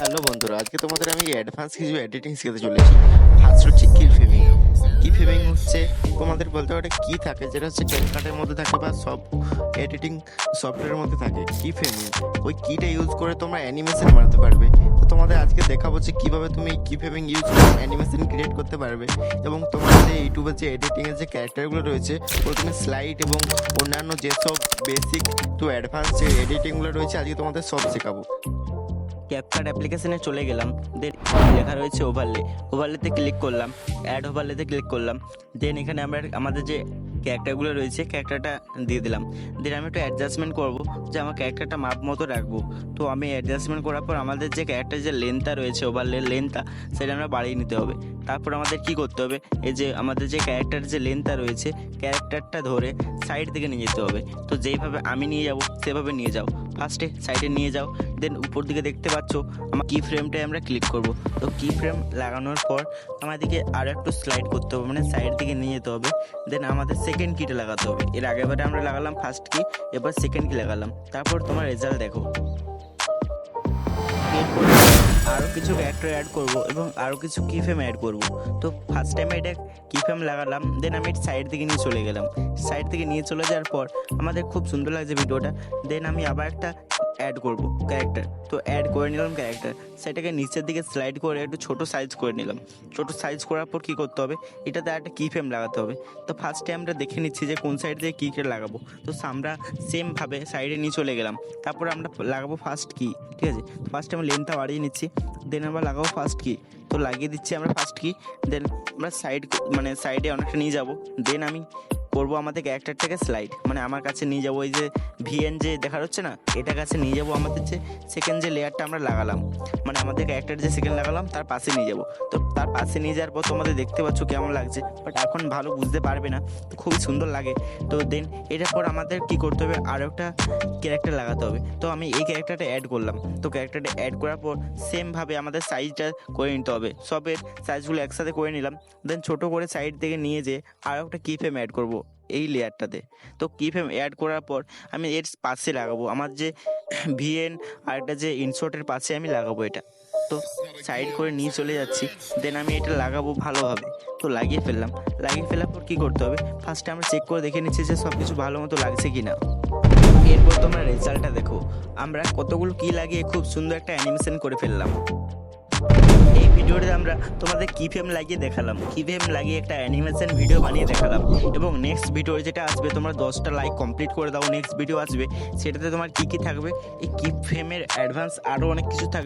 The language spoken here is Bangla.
হ্যালো বন্ধুরা, আজকে তোমাদের আমি অ্যাডভান্স কিছু এডিটিং শিখাতে চলেছি। ফার্স্ট হচ্ছে কি ফ্রেমিং। কি ফ্রেমিং হচ্ছে তোমাদের বলতে পারে কি থাকে, যেটা হচ্ছে ক্যাপকাটের মধ্যে থাকে বা সব এডিটিং সফটওয়্যারের মধ্যে থাকে। কি ফ্রেমিং ওই কিটা ইউজ করে তোমরা অ্যানিমেশন বানাতে পারবে। তো তোমাদের আজকে দেখাবো যে কীভাবে তুমি কি ফ্রেমিং ইউজ করে অ্যানিমেশন ক্রিয়েট করতে পারবে, এবং তোমার যে ইউটিউবের যে এডিটিংয়ের যে ক্যারেক্টারগুলো রয়েছে ওগুলো তুমি স্লাইড এবং অন্যান্য যেসব বেসিক টু অ্যাডভান্স যে এডিটিংগুলো রয়েছে আজকে তোমাদের সব শেখাবো। ক্যাপকাট অ্যাপ্লিকেশনে চলে গেলাম, দেন লেখা রয়েছে ওভারলে। ওভারলেতে ক্লিক করলাম, অ্যাড ওভারলেতে ক্লিক করলাম। দেন এখানে আমরা আমাদের যে ক্যারেক্টারগুলো রয়েছে ক্যারেক্টারটা দিয়ে দিলাম। দেন আমি একটু অ্যাডজাস্টমেন্ট করবো যে আমার ক্যারেক্টারটা মাপ মতো রাখবো। তো আমি অ্যাডজাস্টমেন্ট করার পর আমাদের যে ক্যারেক্টার যে লেন্থটা রয়েছে, ওভারলে লেন্থটা, সেটা আমরা বাড়িয়ে নিতে হবে। তারপর আমাদের কি করতে হবে, এই যে আমাদের যে ক্যারেক্টার যে লেন্থটা রয়েছে ক্যারেক্টারটা ধরে সাইড দিকে নিয়ে যেতে হবে। তো যেইভাবে আমি নিয়ে যাব সেভাবে নিয়ে যাও, ফার্স্টে সাইডে নিয়ে যাও। দেন উপর দিকে দেখতে পাচ্ছ আমার কি ফ্রেমটায় আমরা ক্লিক করব। তো কি ফ্রেম লাগানোর পর আমাদেরকে আরও একটু স্লাইড করতে হবে, মানে সাইড দিকে নিয়ে যেতে হবে। দেন আমাদের সেকেন্ড কিটা লাগাতে হবে। এর আগেবারে আমরা লাগালাম ফার্স্ট কি, এবার সেকেন্ড কি লাগালাম। তারপর তোমার রেজাল্ট দেখো। এরপরে আরও কিছু ক্যারেক্টার অ্যাড করব এবং আরও কিছু কি ফ্রেম অ্যাড করব। তো ফার্স্ট টাইম এটা কি ফ্রেম লাগালাম, দেন আমি সাইড থেকে নিয়ে চলে গেলাম। সাইড থেকে নিয়ে চলে যাওয়ার পর আমাদের খুব সুন্দর লাগছে ভিডিওটা। দেন আমি আবার একটা অ্যাড করব ক্যারেক্টার। তো অ্যাড করে নিলাম ক্যারেক্টার, সেটাকে নিচের দিকে স্লাইড করে একটু ছোট সাইজ করে নিলাম। ছোট সাইজ করার পর কী করতে হবে, এটাতে একটা কি ফ্রেম লাগাতে হবে। তো ফার্স্টে আমরা দেখে নিচ্ছি যে কোন সাইড দিয়ে কী করে লাগাবো। তো আমরা সেমভাবে সাইডে নিয়ে চলে গেলাম। তারপর আমরা লাগাবো ফার্স্ট কি, ঠিক আছে। ফার্স্টে আমরা লেন্থটা বাড়িয়ে নিচ্ছি, দেন আমরা লাগাবো ফার্স্ট কি। তো লাগিয়ে দিচ্ছি আমরা ফার্স্ট কি। দেন আমরা সাইডে অনেকটা নিয়ে যাব। দেন আমি করবো আমাদের ক্যারেক্টারটাকে স্লাইড, মানে আমার কাছে নিয়ে যাবো। ওই যে ভিএন যে দেখা যাচ্ছে না, এটা কাছে নিয়ে যাবো। আমাদের যে সেকেন্ড যে লেয়ারটা আমরা লাগালাম, মানে আমাদের ক্যারেক্টার যে সেকেন্ড লাগালাম তার পাশে নিয়ে যাবো। তো তার পাশে নিয়ে যাওয়ার পর তোমাদের দেখতে পাচ্ছ কেমন লাগছে, বাট এখন ভালো বুঝতে পারবে না, তো খুবই সুন্দর লাগে। তো দেন এটার পর আমাদের কি করতে হবে, আরও একটা ক্যারেক্টার লাগাতে হবে। তো আমি এই ক্যারেক্টারটা অ্যাড করলাম। তো ক্যারেক্টারটা অ্যাড করার পর সেমভাবে আমাদের সাইজটা করে নিতে হবে। সবের সাইজগুলো একসাথে করে নিলাম। দেন ছোটো করে সাইড থেকে নিয়ে যেয়ে আরও একটা কি ফ্রেম অ্যাড করবো এই লেয়ারটাতে। তো কি ফ্রেম অ্যাড করার পর আমি এর পাশে লাগাবো আমার যে ভিএন আর একটা যে ইনশর্টের পাশে আমি লাগাবো এটা। তো সাইড করে নিয়ে চলে যাচ্ছি। দেন আমি এটা লাগাবো ভালোভাবে। তো লাগিয়ে ফেললাম। লাগিয়ে ফেলার পর কী করতে হবে, ফার্স্টে আমরা চেক করে দেখে নিচ্ছি যে সব কিছু ভালো মতো লাগছে কি না। এরপর তোমরা রেজাল্টটা দেখো, আমরা কতগুলো কি লাগিয়ে খুব সুন্দর একটা অ্যানিমেশন করে ফেললাম। এই ভিডিওতে আমরা তোমাদের কি ফ্রেম লাগিয়ে দেখালাম, কি ফ্রেম লাগিয়ে একটা অ্যানিমেশন ভিডিও বানিয়ে দেখালাম। এবং নেক্সট ভিডিও যেটা আসবে, তোমরা 10টা লাইক কমপ্লিট করে দাও, নেক্সট ভিডিও আসবে সেটাতে তোমার কী কী থাকবে, এই কি ফ্রেমের অ্যাডভান্স আরও অনেক কিছু থাকবে।